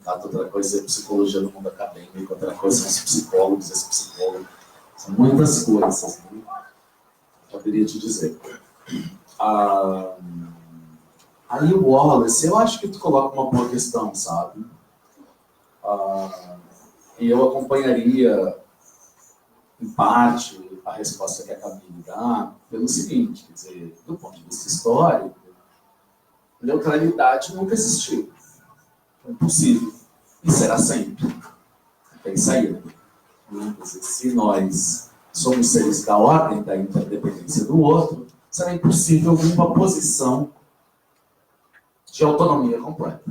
fato, outra coisa é psicologia no mundo acadêmico, outra coisa são os psicólogos, esse psicólogo. São muitas coisas, né? Poderia te dizer. Aí o Wallace, eu acho que tu coloca uma boa questão, sabe? E eu acompanharia, em parte, a resposta que a Camille dá pelo seguinte, quer dizer, do ponto de vista histórico, neutralidade nunca existiu. É impossível. E será sempre. Tem saída. Quer dizer, se nós somos seres da ordem da interdependência do outro, será impossível uma posição de autonomia completa.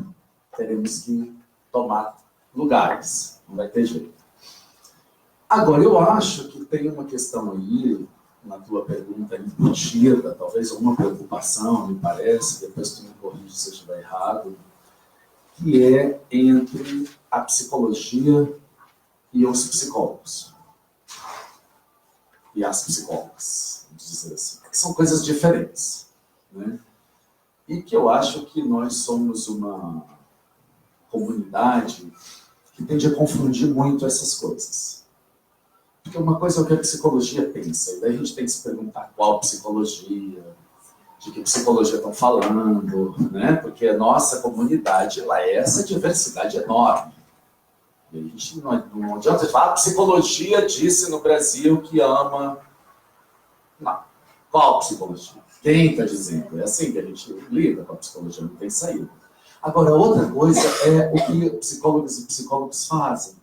Teremos que tomar lugares. Não vai ter jeito. Agora, eu acho que tem uma questão aí, na tua pergunta embutida, talvez alguma preocupação, me parece, depois tu me corrige se eu estiver errado, que é entre a psicologia e os psicólogos. E as psicólogas, vamos dizer assim. Que são coisas diferentes, né? E que eu acho que nós somos uma comunidade que tende a confundir muito essas coisas. Porque uma coisa é o que a psicologia pensa, e daí a gente tem que se perguntar qual psicologia, de que psicologia estão falando, né? Porque a nossa comunidade, ela é essa diversidade enorme. E a gente não adianta falar, a psicologia disse no Brasil que ama... Não. Qual psicologia? Quem está dizendo? É assim que a gente lida com a psicologia, não tem saída. Agora, outra coisa é o que psicólogos e psicólogos fazem.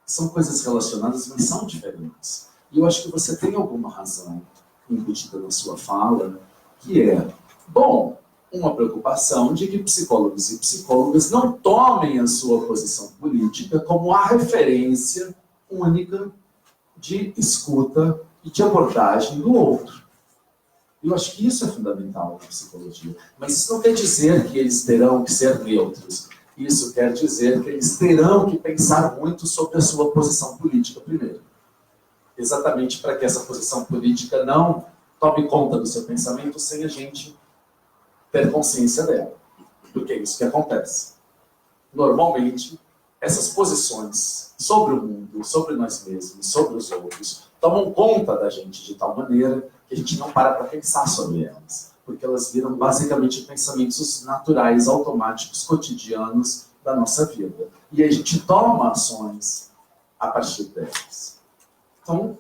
São coisas relacionadas, mas são diferentes. E eu acho que você tem alguma razão embutida na sua fala, que é, bom, uma preocupação de que psicólogos e psicólogas não tomem a sua posição política como a referência única de escuta e de abordagem do outro. Eu acho que isso é fundamental na psicologia. Mas isso não quer dizer que eles terão que ser neutros. Isso quer dizer que eles terão que pensar muito sobre a sua posição política primeiro. Exatamente para que essa posição política não tome conta do seu pensamento sem a gente ter consciência dela. Porque é isso que acontece. Normalmente, essas posições sobre o mundo, sobre nós mesmos, sobre os outros, tomam conta da gente de tal maneira que a gente não para pensar sobre elas. Porque elas viram basicamente pensamentos naturais, automáticos, cotidianos da nossa vida. E a gente toma ações a partir delas. Então,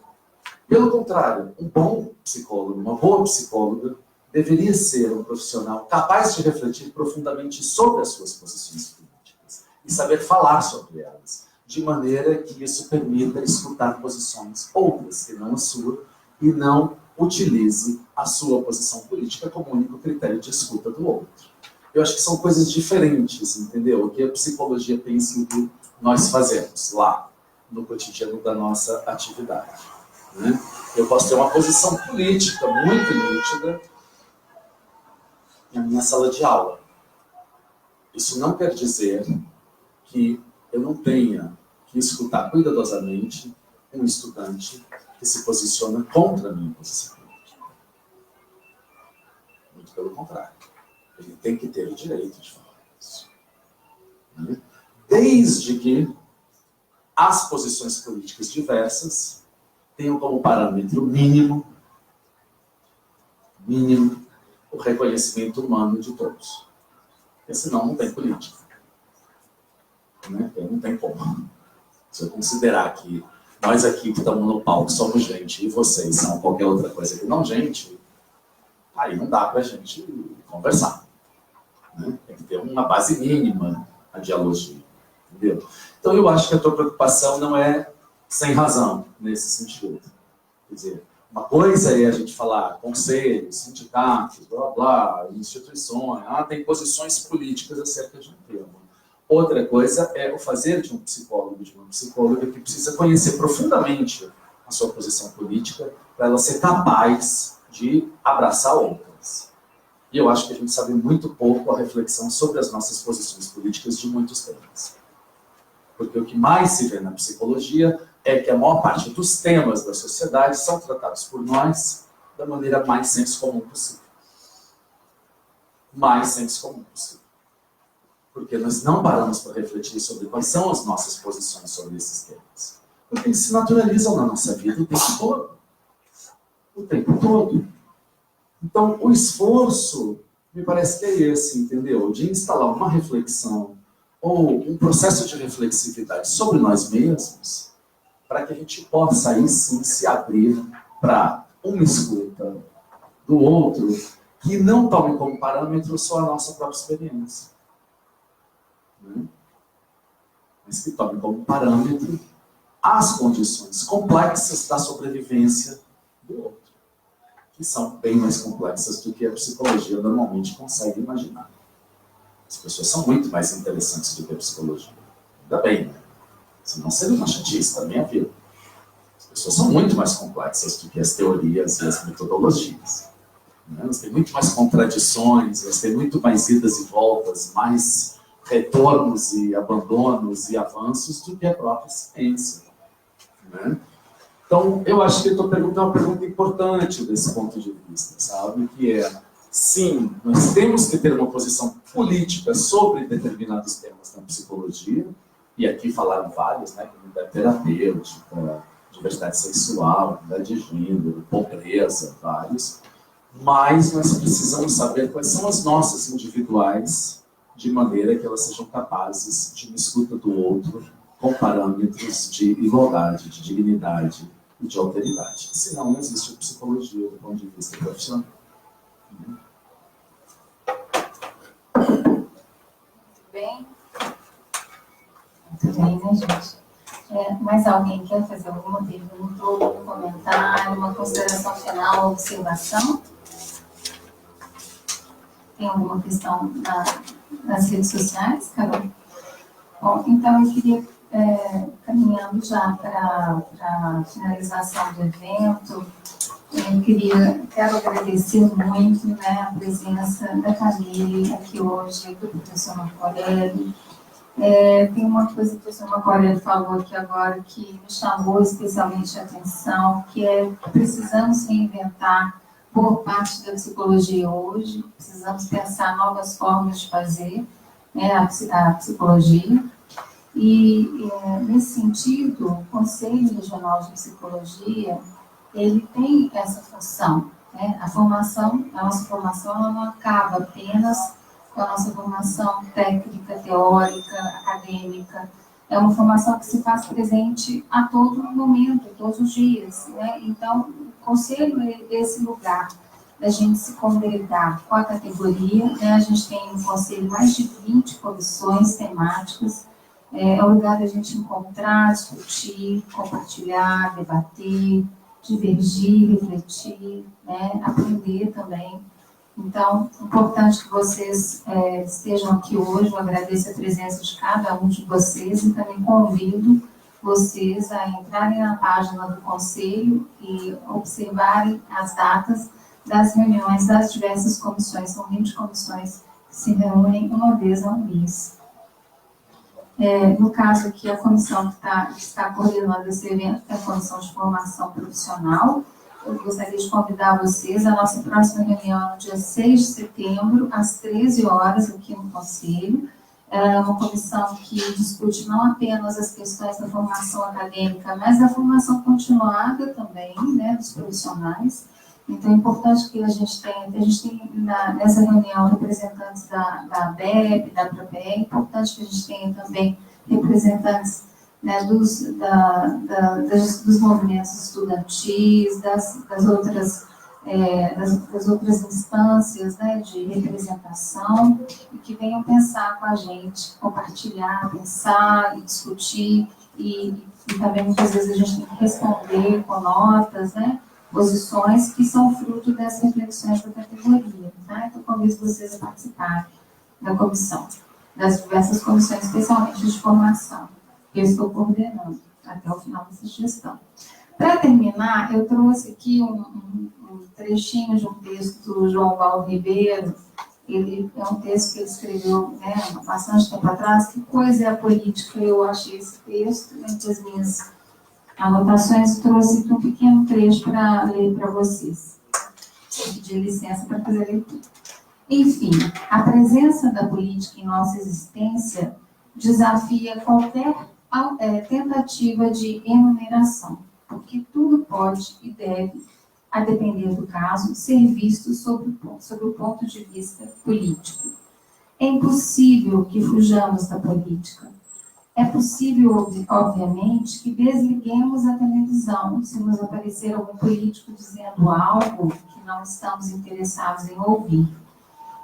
pelo contrário, um bom psicólogo, uma boa psicóloga, deveria ser um profissional capaz de refletir profundamente sobre as suas posições políticas e saber falar sobre elas, de maneira que isso permita escutar posições outras que não a sua e não utilize a sua posição política como único critério de escuta do outro. Eu acho que são coisas diferentes, entendeu? O que a psicologia pensa em que nós fazemos lá, no cotidiano da nossa atividade, né? Eu posso ter uma posição política muito nítida na minha sala de aula. Isso não quer dizer que eu não tenha que escutar cuidadosamente um estudante que se posiciona contra a minha posição política. Muito pelo contrário. Ele tem que ter o direito de falar isso. Desde que as posições políticas diversas tenham como parâmetro mínimo o reconhecimento humano de todos. Porque senão não tem política. Né? Não tem como. Se eu considerar que nós aqui que estamos no palco somos gente e vocês são qualquer outra coisa que não gente, aí não dá para a gente conversar. Né? Tem que ter uma base mínima a dialogia. Entendeu? Então eu acho que a tua preocupação não é sem razão nesse sentido. Quer dizer, uma coisa é a gente falar conselhos, sindicatos, blá blá, instituições, tem posições políticas acerca de um tema. Outra coisa é o fazer de um psicólogo, de uma psicóloga que precisa conhecer profundamente a sua posição política para ela ser capaz de abraçar outras. E eu acho que a gente sabe muito pouco a reflexão sobre as nossas posições políticas de muitos temas. Porque o que mais se vê na psicologia é que a maior parte dos temas da sociedade são tratados por nós da maneira mais senso comum possível. Mais senso comum possível. Porque nós não paramos para refletir sobre quais são as nossas posições sobre esses temas. Porque eles se naturalizam na nossa vida o tempo todo. O tempo todo. Então, o esforço, me parece que é esse, entendeu? De instalar uma reflexão ou um processo de reflexividade sobre nós mesmos, para que a gente possa aí sim se abrir para uma escuta do outro que não tome como parâmetro só a nossa própria experiência, né? Mas que tome como parâmetro as condições complexas da sobrevivência do outro, que são bem mais complexas do que a psicologia normalmente consegue imaginar. As pessoas são muito mais interessantes do que a psicologia. Ainda bem, né? Senão seria uma chatice da minha vida. As pessoas são muito mais complexas do que as teorias e as metodologias. Elas têm muito mais contradições, elas têm muito mais idas e voltas, mais retornos e abandonos e avanços do que a própria ciência, né? Então, eu acho que eu estou perguntando uma pergunta importante desse ponto de vista, sabe? Que é, sim, nós temos que ter uma posição política sobre determinados temas na psicologia, e aqui falaram vários, né? Comunidade terapêutica, diversidade sexual, identidade de gênero, pobreza, vários. Mas nós precisamos saber quais são as nossas individuais, de maneira que elas sejam capazes de uma escuta do outro com parâmetros de igualdade, de dignidade e de alteridade. Senão não existe psicologia do ponto de vista profissional. Bem? Muito bem, né, gente? Mais alguém quer fazer alguma pergunta, algum comentário, uma consideração final, uma observação? Tem alguma questão nas redes sociais, Carol? Bom, então eu queria, caminhando já para a finalização do evento, quero agradecer muito, né, a presença da Camille aqui hoje, do professor Marco Aurélio. Tem uma coisa que o professor Marco Aurélio falou aqui agora que me chamou especialmente a atenção, que é que precisamos reinventar por parte da psicologia hoje, precisamos pensar novas formas de fazer, né, a psicologia. E, nesse sentido, o Conselho Regional de Psicologia, ele tem essa função, né? A nossa formação ela não acaba apenas com a nossa formação técnica, teórica, acadêmica. É uma formação que se faz presente a todo momento, todos os dias, né? Então, o Conselho é esse lugar da gente se congregar com a categoria, né? A gente tem no Conselho mais de 20 comissões temáticas. É o lugar da gente encontrar, discutir, compartilhar, debater, divergir, refletir, né? Aprender também. Então, é importante que vocês estejam aqui hoje. Eu agradeço a presença de cada um de vocês e também convido vocês a entrarem na página do Conselho e observarem as datas das reuniões das diversas comissões. São 20 comissões que se reúnem uma vez ao mês. No caso aqui, a comissão que está coordenando esse evento é a Comissão de Formação Profissional. Eu gostaria de convidar vocês à nossa próxima reunião no dia 6 de setembro, às 13 horas, aqui no Conselho. É uma comissão que discute não apenas as questões da formação acadêmica, mas da formação continuada também, né, dos profissionais. Então, é importante que a gente tem nessa reunião representantes da ABEP, da PROPE, é importante que a gente tenha também representantes, né, dos movimentos estudantis, das outras instâncias, né, de representação, e que venham pensar com a gente, compartilhar, pensar e discutir, e também muitas vezes a gente tem que responder com notas, né, posições que são fruto das reflexões da categoria. Tá? Então, convido vocês a participarem da comissão, das diversas comissões, especialmente de formação, que eu estou coordenando até o final dessa gestão. Para terminar, eu trouxe aqui um trechinho de um texto do João Paulo Ribeiro. Ele é um texto que ele escreveu, né, há bastante tempo atrás. Que coisa é a política? Eu achei esse texto, entre as minhas anotações, trouxe aqui um pequeno trecho para ler para vocês. Vou pedir licença para fazer a leitura. Enfim, a presença da política em nossa existência desafia qualquer tentativa de enumeração, porque tudo pode e deve, a depender do caso, ser visto sob o ponto de vista político. É impossível que fujamos da política. É possível, obviamente, que desliguemos a televisão se nos aparecer algum político dizendo algo que não estamos interessados em ouvir.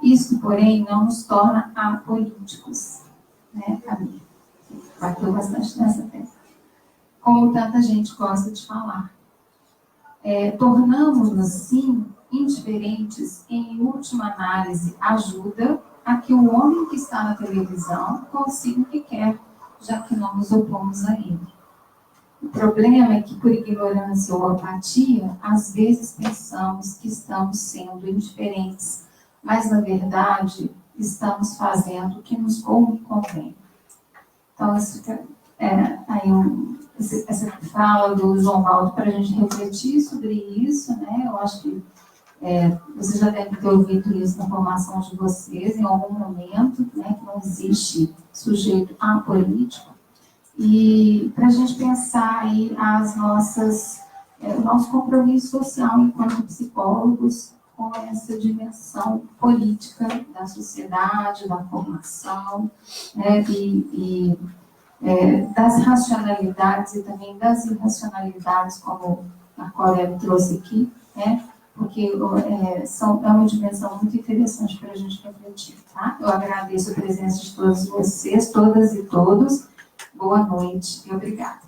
Isto, porém, não nos torna apolíticos, né, Camila? Bateu bastante nessa tecla. Como tanta gente gosta de falar. Tornamos-nos, sim, indiferentes, em última análise, ajuda a que o homem que está na televisão consiga o que quer, já que não nos opomos a ele. O problema é que, por ignorância ou apatia, às vezes pensamos que estamos sendo indiferentes, mas, na verdade, estamos fazendo o que nos convém. Então, essa fala do João Baldo para a gente refletir sobre isso, né? Eu acho que vocês já devem ter ouvido isso na formação de vocês em algum momento, né? Que não existe sujeito apolítico. E para a gente pensar aí o nosso compromisso social enquanto psicólogos com essa dimensão política da sociedade, da formação, né, das racionalidades e também das irracionalidades, como a Cora trouxe aqui, né, porque é uma dimensão muito interessante para a gente refletir. Tá? Eu agradeço a presença de todos vocês, todas e todos. Boa noite e obrigada.